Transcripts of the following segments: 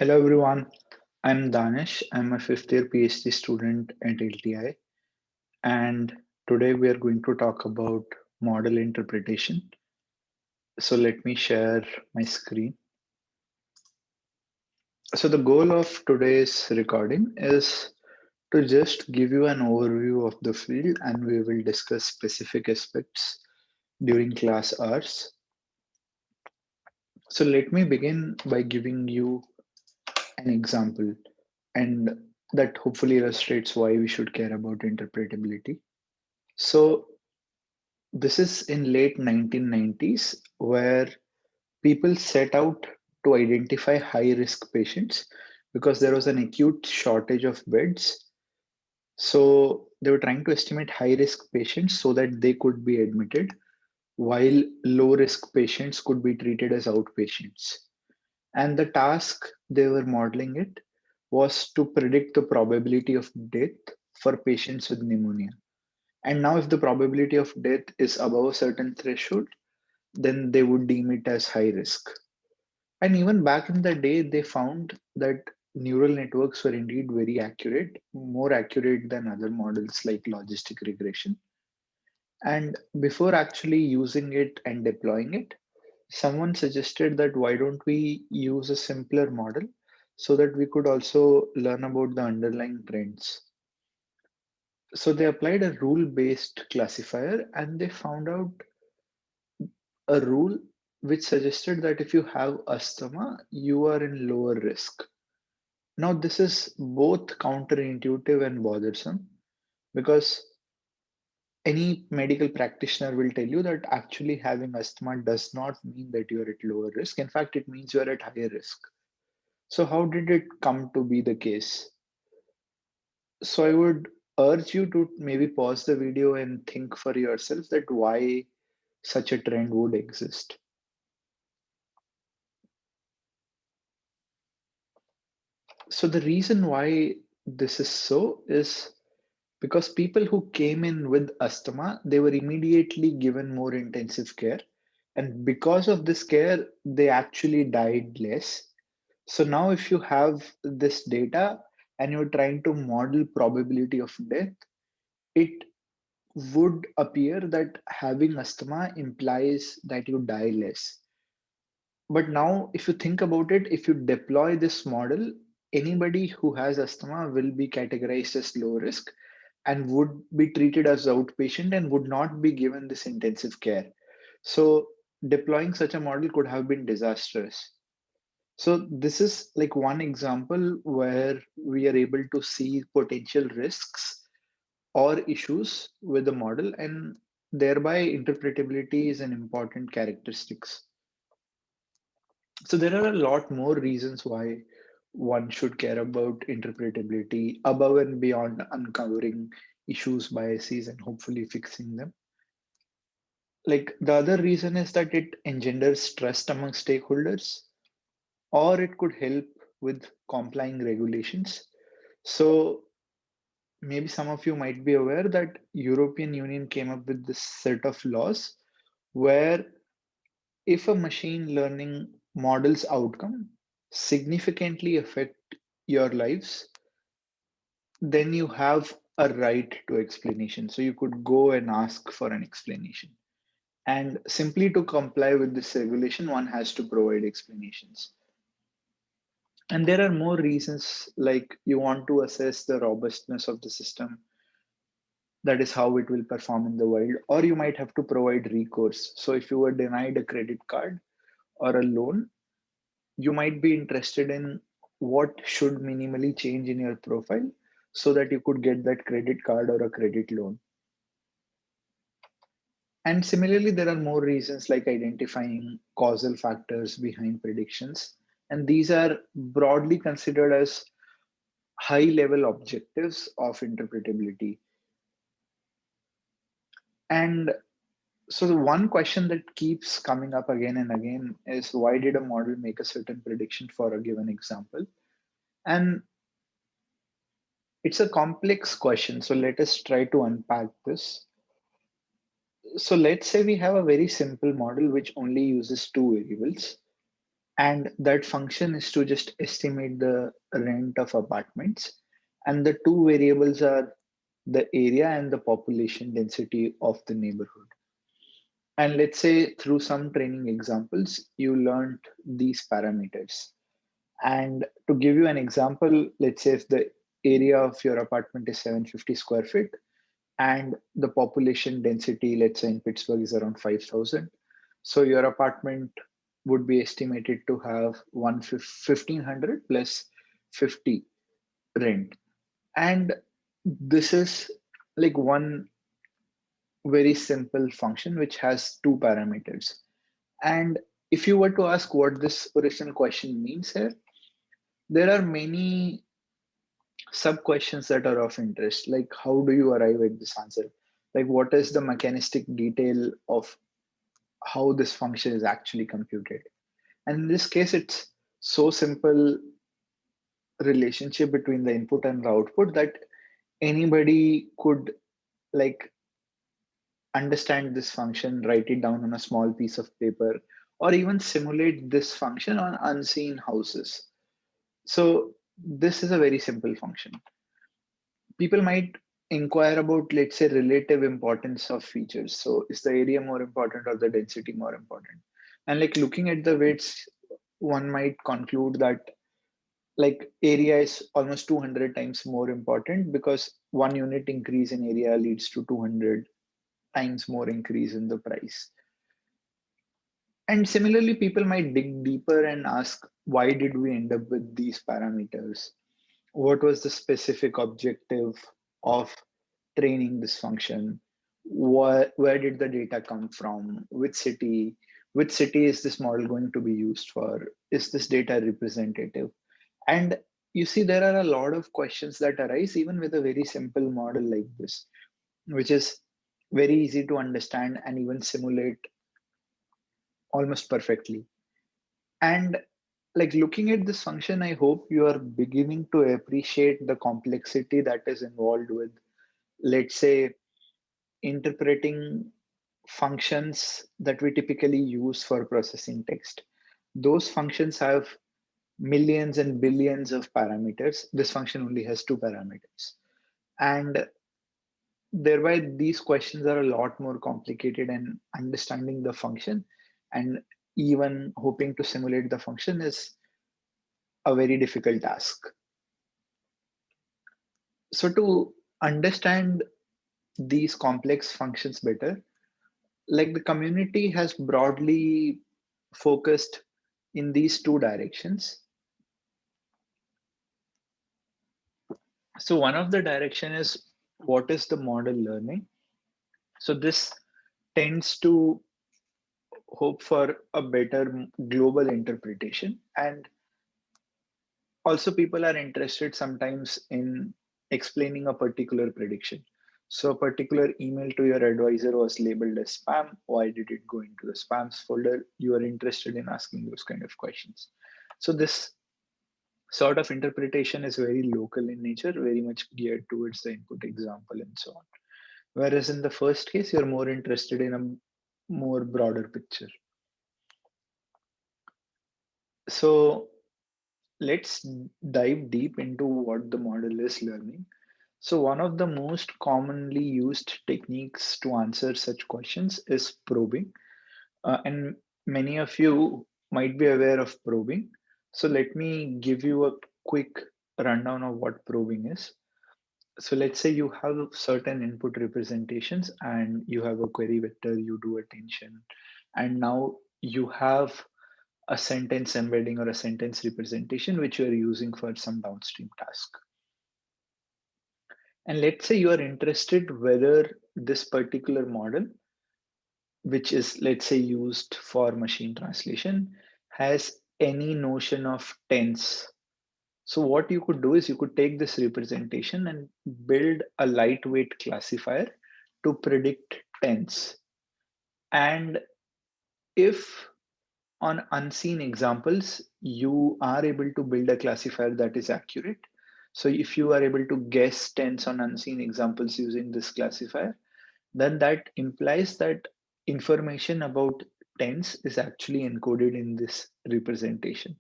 Hello everyone, I'm Danish. I'm a fifth year PhD student at LTI, and today we are going to talk about model interpretation. So let me share my screen. So the goal of today's recording is to just give you an overview of the field, and we will discuss specific aspects during class hours. So let me begin by giving you an example, and that hopefully illustrates why we should care about interpretability. So this is in late 1990s where people set out to identify high risk patients because there was an acute shortage of beds. So they were trying to estimate high risk patients so that they could be admitted while low risk patients could be treated as outpatients. And the task they were modeling it was to predict the probability of death for patients with pneumonia. And now, if the probability of death is above a certain threshold, then they would deem it as high risk. And even back in the day, they found that neural networks were indeed very accurate, more accurate than other models like logistic regression. And before actually using it and deploying it, someone suggested that why don't we use a simpler model so that we could also learn about the underlying trends. So they applied a rule based classifier and they found out a rule which suggested that if you have asthma, you are in lower risk. Now, this is both counterintuitive and bothersome because any medical practitioner will tell you that actually having asthma does not mean that you're at lower risk. In fact, it means you're at higher risk. So, how did it come to be the case? So, I would urge you to maybe pause the video and think for yourself that why such a trend would exist. So the reason why this is so is because people who came in with asthma, they were immediately given more intensive care. And because of this care, they actually died less. So now if you have this data and you're trying to model probability of death, it would appear that having asthma implies that you die less. But now, if you think about it, if you deploy this model, anybody who has asthma will be categorized as low risk and would be treated as outpatient and would not be given this intensive care. So, deploying such a model could have been disastrous. So, this is like one example where we are able to see potential risks or issues with the model, and thereby interpretability is an important characteristics. So there are a lot more reasons why one should care about interpretability above and beyond uncovering issues, biases, and hopefully fixing them. Like the other reason is that it engenders trust among stakeholders, or it could help with complying regulations. So maybe some of you might be aware that European Union came up with this set of laws where if a machine learning model's outcome significantly affect your lives, then you have a right to explanation. So you could go and ask for an explanation. And simply to comply with this regulation, one has to provide explanations. And there are more reasons like you want to assess the robustness of the system. That is how it will perform in the wild. Or you might have to provide recourse. So if you were denied a credit card or a loan, you might be interested in what should minimally change in your profile so that you could get that credit card or a credit loan. And similarly, there are more reasons like identifying causal factors behind predictions. And these are broadly considered as high level objectives of interpretability. And so, the one question that keeps coming up again and again is why did a model make a certain prediction for a given example? And it's a complex question. So, let us try to unpack this. So, let's say we have a very simple model which only uses two variables. And that function is to just estimate the rent of apartments. And the two variables are the area and the population density of the neighborhood. And let's say through some training examples, you learned these parameters. And to give you an example, let's say if the area of your apartment is 750 square feet and the population density, let's say in Pittsburgh, is around 5,000. So your apartment would be estimated to have 1,500 plus 50 rent. And this is like one very simple function which has two parameters. And if you were to ask what this original question means here, there are many sub questions that are of interest, like how do you arrive at this answer? Like what is the mechanistic detail of how this function is actually computed? And in this case, it's so simple relationship between the input and the output that anybody could like understand this function, write it down on a small piece of paper, or even simulate this function on unseen houses. So this is a very simple function. People might inquire about, let's say, relative importance of features. So is the area more important or the density more important? And like looking at the weights, one might conclude that like area is almost 200 times more important because one unit increase in area leads to 200 times more increase in the price. And similarly, people might dig deeper and ask, why did we end up with these parameters? What was the specific objective of training this function? Where did the data come from? Which city is this model going to be used for? Is this data representative? And you see, there are a lot of questions that arise even with a very simple model like this, which is very easy to understand and even simulate almost perfectly. And like looking at this function, I hope you are beginning to appreciate the complexity that is involved with, let's say, interpreting functions that we typically use for processing text. Those functions have millions and billions of parameters. This function only has two parameters. And thereby, these questions are a lot more complicated, and understanding the function and even hoping to simulate the function is a very difficult task. So to understand these complex functions better, like the community has broadly focused in these two directions. So one of the direction is what is the model learning? So this tends to hope for a better global interpretation. And also people are interested sometimes in explaining a particular prediction. So a particular email to your advisor was labeled as spam. Why did it go into the spams folder? You are interested in asking those kind of questions. So this sort of interpretation is very local in nature, very much geared towards the input example and so on. Whereas in the first case, you're more interested in a more broader picture. So let's dive deep into what the model is learning. So one of the most commonly used techniques to answer such questions is probing. And many of you might be aware of probing. So let me give you a quick rundown of what probing is. So let's say you have certain input representations and you have a query vector, you do attention, and now you have a sentence embedding or a sentence representation which you are using for some downstream task. And let's say you are interested whether this particular model, which is let's say used for machine translation, has any notion of tense. So what you could do is you could take this representation and build a lightweight classifier to predict tense. And if on unseen examples, you are able to build a classifier that is accurate. So if you are able to guess tense on unseen examples using this classifier, then that implies that information about tense is actually encoded in this representation.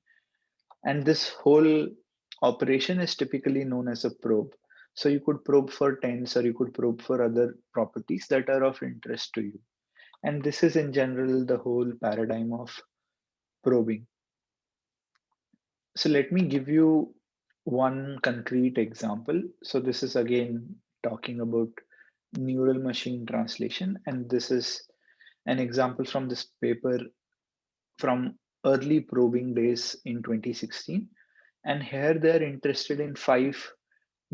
And this whole operation is typically known as a probe. So you could probe for tense or you could probe for other properties that are of interest to you. And this is in general the whole paradigm of probing. So let me give you one concrete example. So this is again talking about neural machine translation. And this is an example from this paper from early probing days in 2016. And here they're interested in 5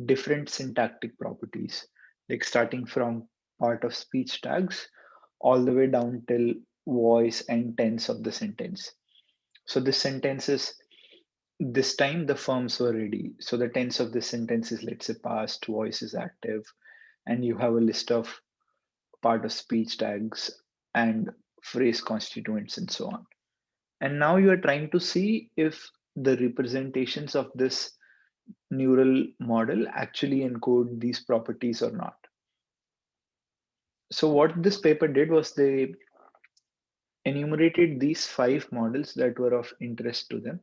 different syntactic properties, like starting from part of speech tags all the way down till voice and tense of the sentence. So this sentence is, this time the firms were ready. So the tense of this sentence is, let's say, past, voice is active, and you have a list of part of speech tags and phrase constituents and so on. And now you are trying to see if the representations of this neural model actually encode these properties or not. So what this paper did was they enumerated these 5 models that were of interest to them.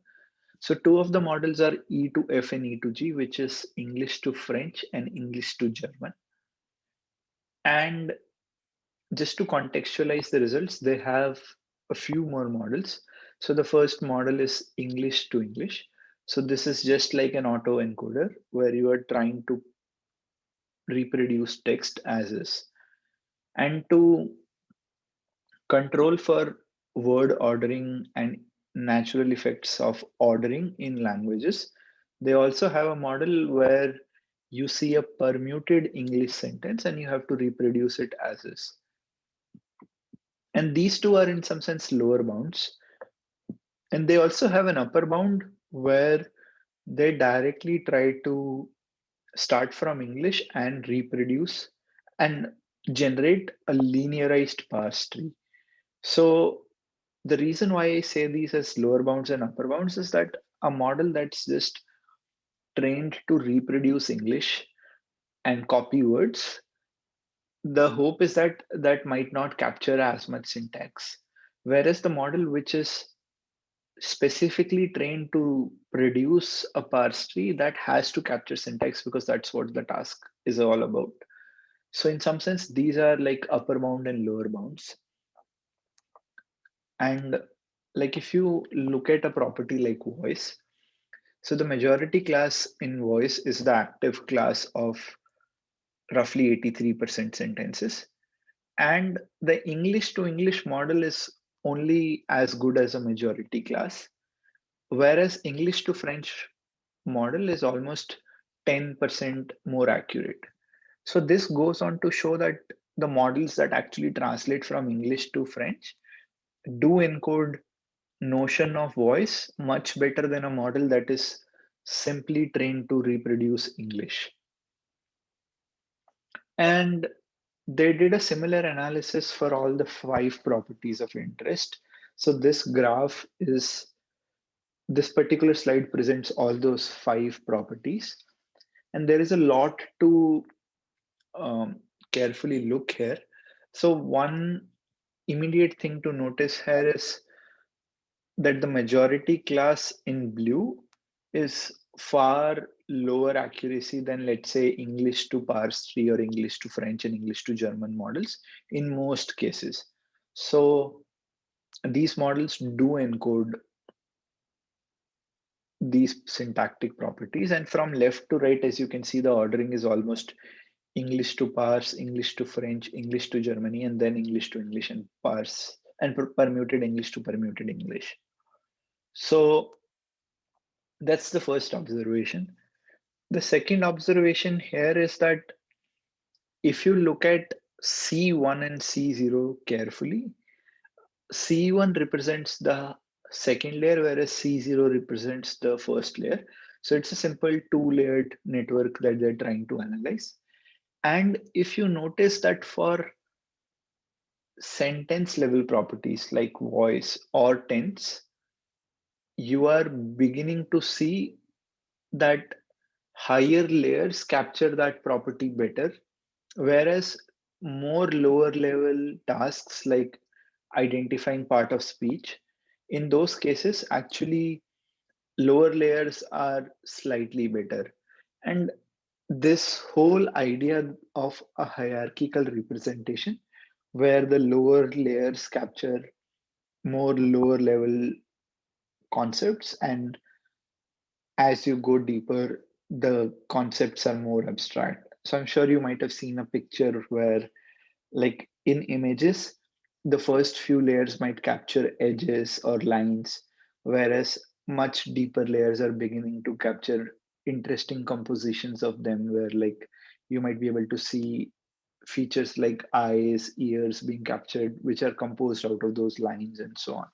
So 2 of the models are E to F and E to G, which is English to French and English to German. And just to contextualize the results, they have a few more models. So the first model is English to English. So this is just like an auto encoder where you are trying to reproduce text as is. And to control for word ordering and natural effects of ordering in languages, they also have a model where you see a permuted English sentence and you have to reproduce it as is. And these two are in some sense lower bounds. And they also have an upper bound where they directly try to start from English and reproduce and generate a linearized parse tree. So the reason why I say these as lower bounds and upper bounds is that a model that's just trained to reproduce English and copy words, the hope is that that might not capture as much syntax. Whereas the model which is specifically trained to produce a parse tree, that has to capture syntax because that's what the task is all about. So in some sense, these are like upper bound and lower bounds. And like if you look at a property like voice, so the majority class in voice is the active class of roughly 83% sentences. And the English to English model is only as good as a majority class, whereas English to French model is almost 10% more accurate. So this goes on to show that the models that actually translate from English to French do encode notion of voice much better than a model that is simply trained to reproduce English. And they did a similar analysis for all the 5 properties of interest. So this particular slide presents all those 5 properties. And there is a lot to carefully look here. So one immediate thing to notice here is that the majority class in blue is far lower accuracy than, let's say, English to parse tree or English to French and English to German models in most cases. So these models do encode these syntactic properties. And from left to right, as you can see, the ordering is almost English to parse, English to French, English to Germany, and then English to English and parse and permuted English to permuted English. So that's the first observation. The second observation here is that if you look at C1 and C0 carefully, C1 represents the second layer, whereas C0 represents the first layer. So it's a simple 2-layered network that they're trying to analyze. And if you notice that for sentence level properties like voice or tense, you are beginning to see that higher layers capture that property better, whereas more lower level tasks like identifying part of speech. In those cases, actually, lower layers are slightly better. And this whole idea of a hierarchical representation, where the lower layers capture more lower level concepts, and as you go deeper, the concepts are more abstract. So I'm sure you might have seen a picture where, like in images, the first few layers might capture edges or lines, whereas much deeper layers are beginning to capture interesting compositions of them, where like you might be able to see features like eyes, ears being captured, which are composed out of those lines and so on.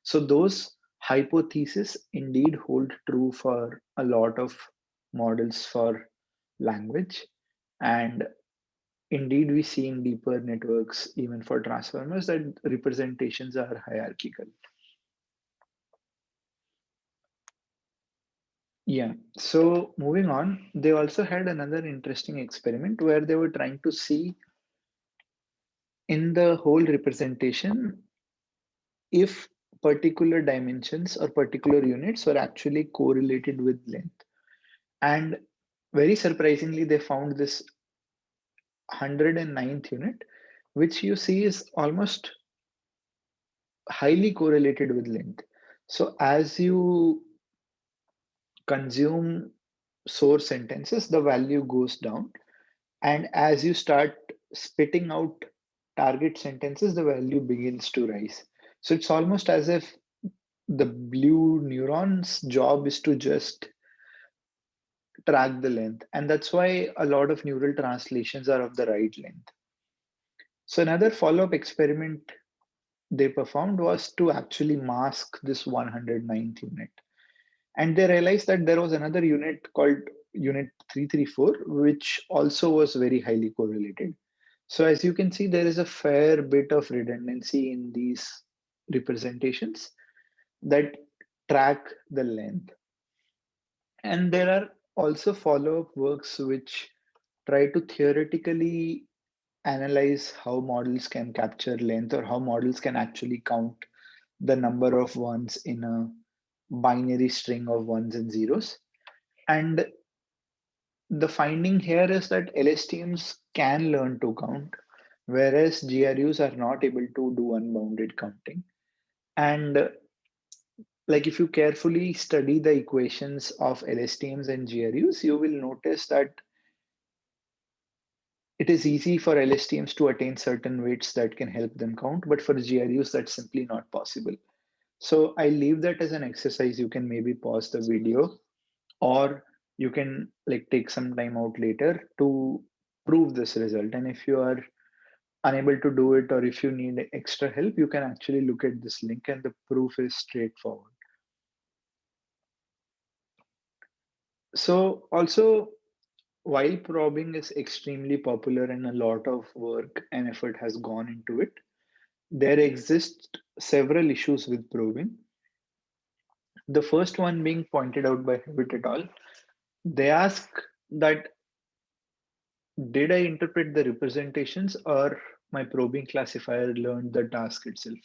So those hypotheses indeed hold true for a lot of models for language. And indeed, we see in deeper networks, even for transformers, that representations are hierarchical. Yeah. So moving on, they also had another interesting experiment where they were trying to see in the whole representation if particular dimensions or particular units were actually correlated with length. And very surprisingly, they found this 109th unit, which you see is almost highly correlated with length. So as you consume source sentences, the value goes down. And as you start spitting out target sentences, the value begins to rise. So it's almost as if the blue neuron's job is to just track the length. And that's why a lot of neural translations are of the right length. So another follow-up experiment they performed was to actually mask this 109th unit. And they realized that there was another unit called unit 334, which also was very highly correlated. So as you can see, there is a fair bit of redundancy in these representations that track the length. And there are also follow-up works which try to theoretically analyze how models can capture length or how models can actually count the number of ones in a binary string of ones and zeros. And the finding here is that LSTMs can learn to count, whereas GRUs are not able to do unbounded counting. And like if you carefully study the equations of LSTMs and GRUs, you will notice that it is easy for LSTMs to attain certain weights that can help them count, but for GRUs, that's simply not possible. So I leave that as an exercise. You can maybe pause the video, or you can like take some time out later to prove this result. And if you are unable to do it, or if you need extra help, you can actually look at this link and the proof is straightforward. So also, while probing is extremely popular and a lot of work and effort has gone into it, there exist several issues with probing. The first one being pointed out by Hewitt et al. They ask that, did I interpret the representations or my probing classifier learned the task itself?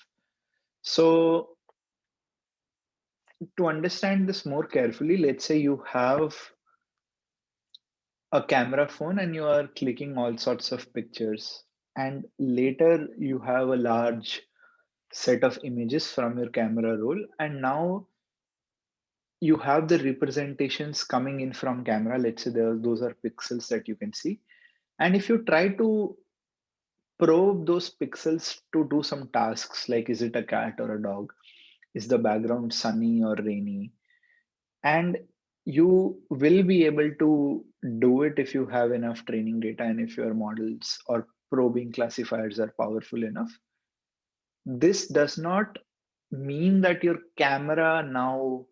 So to understand this more carefully, let's say you have a camera phone and you are clicking all sorts of pictures, and later you have a large set of images from your camera roll, and now you have the representations coming in from camera. Let's say those are pixels that you can see, and if you try to probe those pixels to do some tasks, like is it a cat or a dog, is the background sunny or rainy, and you will be able to do it if you have enough training data and if your models or probing classifiers are powerful enough. This does not mean that your camera now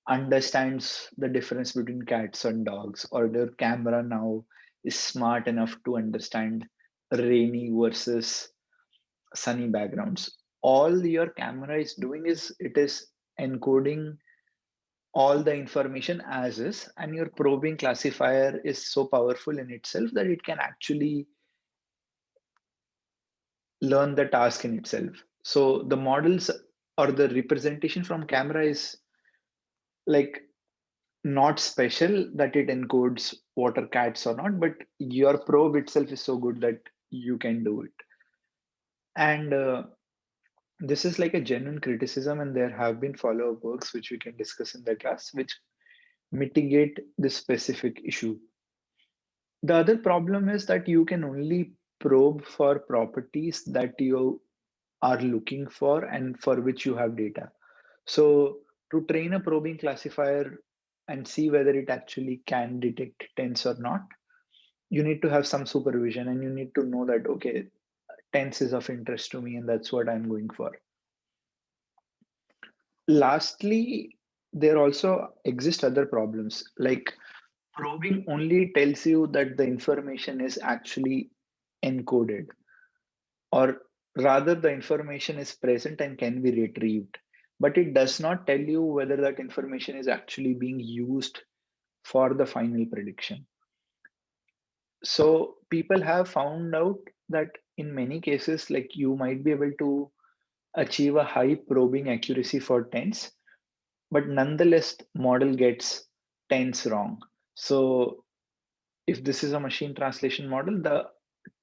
understands the difference between cats and dogs, or your camera now is smart enough to understand rainy versus sunny backgrounds. All your camera is doing is it is encoding all the information as is, and your probing classifier is so powerful in itself that it can actually learn the task in itself. So the models or the representation from camera is like not special that it encodes water cats or not, but your probe itself is so good that you can do it. And this is like a genuine criticism, and there have been follow-up works which we can discuss in the class, which mitigate this specific issue. The other problem is that you can only probe for properties that you are looking for and for which you have data. So to train a probing classifier and see whether it actually can detect tense or not, you need to have some supervision and you need to know that, okay, tense is of interest to me and that's what I'm going for. Lastly, there also exist other problems like probing only tells you that the information is actually encoded, or rather the information is present and can be retrieved, but it does not tell you whether that information is actually being used for the final prediction. So people have found out that in many cases, like you might be able to achieve a high probing accuracy for tense, but nonetheless model gets tense wrong. So if this is a machine translation model, the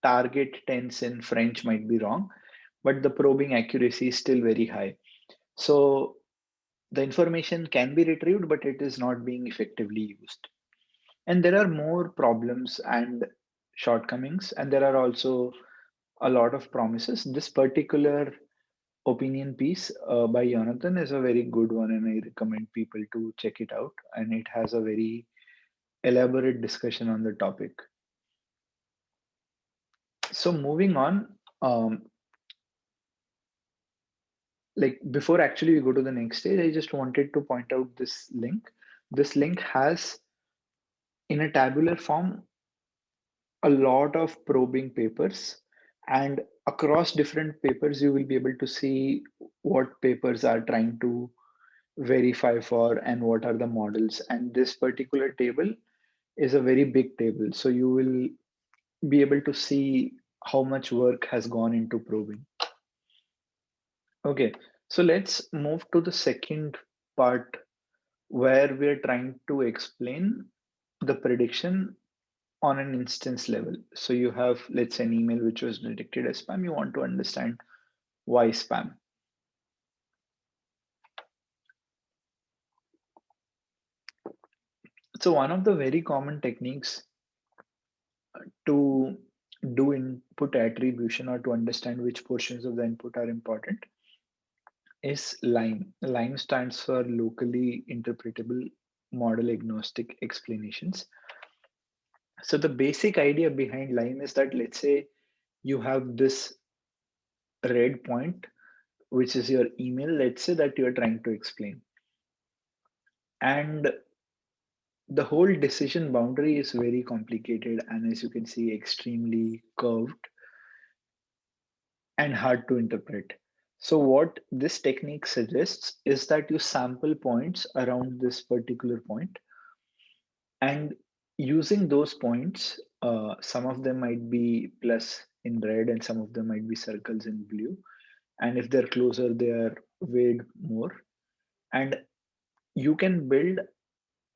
target tense in French might be wrong, but the probing accuracy is still very high. So the information can be retrieved, but it is not being effectively used. And there are more problems and shortcomings, and there are also a lot of promises. This particular opinion piece by Jonathan is a very good one, and I recommend people to check it out. And it has a very elaborate discussion on the topic. So moving on, like before actually we go to the next stage, I just wanted to point out this link. This link has in a tabular form a lot of probing papers, and across different papers you will be able to see what papers are trying to verify for and what are the models. And this particular table is a very big table, so you will be able to see how much work has gone into probing. Okay, so let's move to the second part where we're trying to explain the prediction on an instance level. So you have, let's say, an email which was detected as spam. You want to understand why spam. So one of the very common techniques to do input attribution or to understand which portions of the input are important is LIME. LIME stands for locally interpretable model agnostic explanations. So the basic idea behind LIME is that, let's say you have this red point, which is your email, let's say that you're trying to explain. And the whole decision boundary is very complicated and, as you can see, extremely curved and hard to interpret. So what this technique suggests is that you sample points around this particular point, and using those points, some of them might be plus in red and some of them might be circles in blue. And if they're closer, they are weighed more. And you can build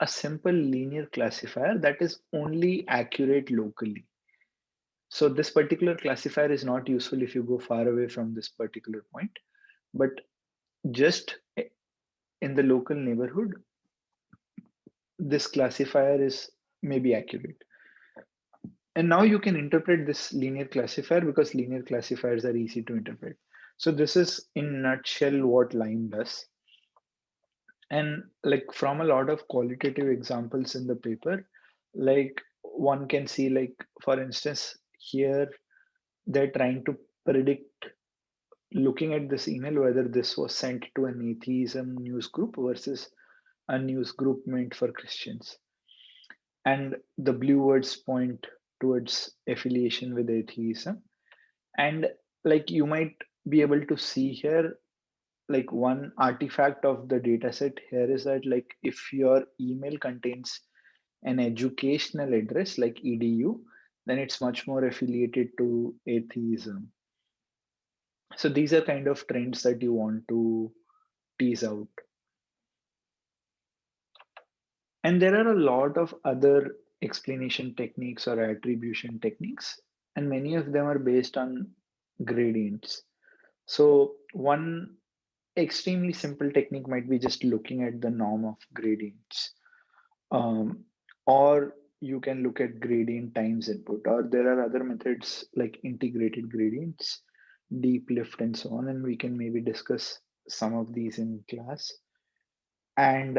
a simple linear classifier that is only accurate locally. So this particular classifier is not useful if you go far away from this particular point, but just in the local neighborhood, this classifier is maybe accurate. And now you can interpret this linear classifier because linear classifiers are easy to interpret. So this is in a nutshell what line does. And like from a lot of qualitative examples in the paper, like one can see, like for instance, here they're trying to predict, looking at this email, whether this was sent to an atheism news group versus a news group meant for Christians. And the blue words point towards affiliation with atheism. And like you might be able to see here, like one artifact of the dataset here is that, like if your email contains an educational address like edu, then it's much more affiliated to atheism. So these are kind of trends that you want to tease out. And there are a lot of other explanation techniques or attribution techniques, and many of them are based on gradients. So one extremely simple technique might be just looking at the norm of gradients. Um, or you can look at gradient times input, or there are other methods like integrated gradients, deep lift, and so on. And we can maybe discuss some of these in class. And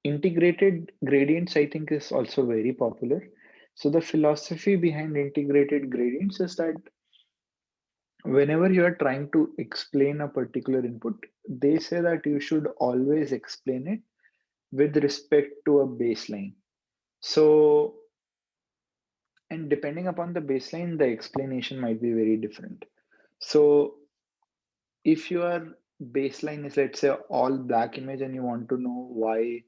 integrated gradients, I think, is also very popular. So the philosophy behind integrated gradients is that whenever you are trying to explain a particular input, they say that you should always explain it with respect to a baseline. So, and depending upon the baseline, the explanation might be very different. So, if your baseline is, let's say, all black image and you want to know why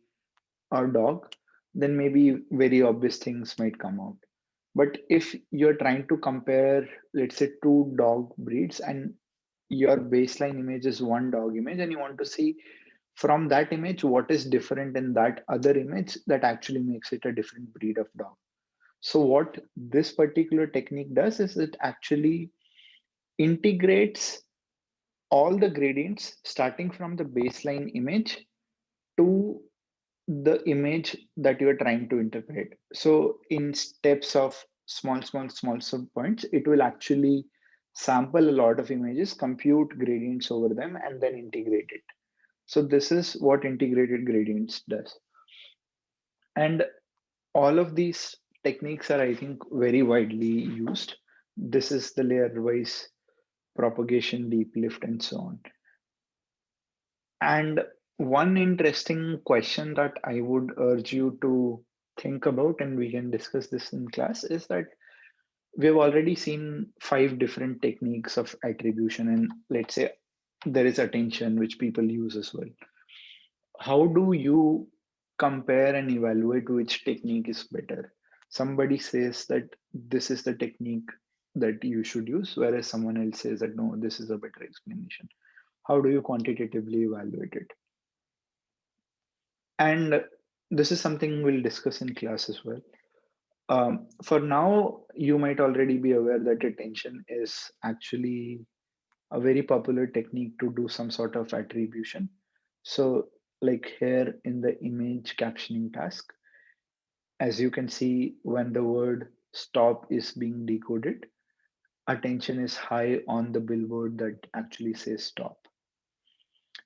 a dog, then maybe very obvious things might come out. But if you're trying to compare, let's say, two dog breeds and your baseline image is one dog image and you want to see from that image what is different in that other image that actually makes it a different breed of dog. So what this particular technique does is it actually integrates all the gradients starting from the baseline image to the image that you are trying to interpret. So in steps of small sub points, it will actually sample a lot of images, compute gradients over them, and then integrate it. So this is what integrated gradients does. And all of these techniques are, I think, very widely used. This is the layer wise propagation, deep lift, and so on. And one interesting question that I would urge you to think about, and we can discuss this in class, is that we've already seen 5 different techniques of attribution, and let's say there is attention, which people use as well. How do you compare and evaluate which technique is better? Somebody says that this is the technique that you should use, whereas someone else says that no, this is a better explanation. How do you quantitatively evaluate it? And this is something we'll discuss in class as well. For now, you might already be aware that attention is actually a very popular technique to do some sort of attribution. So, like here in the image captioning task, as you can see, when the word stop is being decoded, attention is high on the billboard that actually says stop.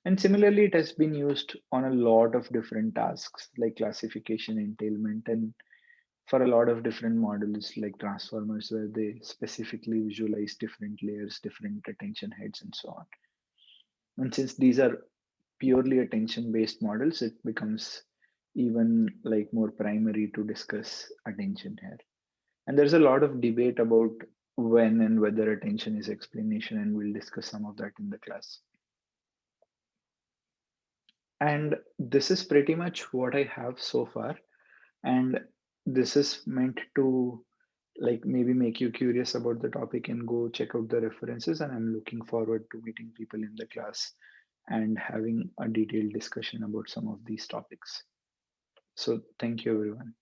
And similarly, it has been used on a lot of different tasks like classification, entailment, and for a lot of different models like transformers, where they specifically visualize different layers, different attention heads, and so on. And since these are purely attention based models, it becomes even like more primary to discuss attention here. And there's a lot of debate about when and whether attention is explanation, and we'll discuss some of that in the class. And this is pretty much what I have so far. And this is meant to like maybe make you curious about the topic and go check out the references. And I'm looking forward to meeting people in the class and having a detailed discussion about some of these topics. So thank you, everyone.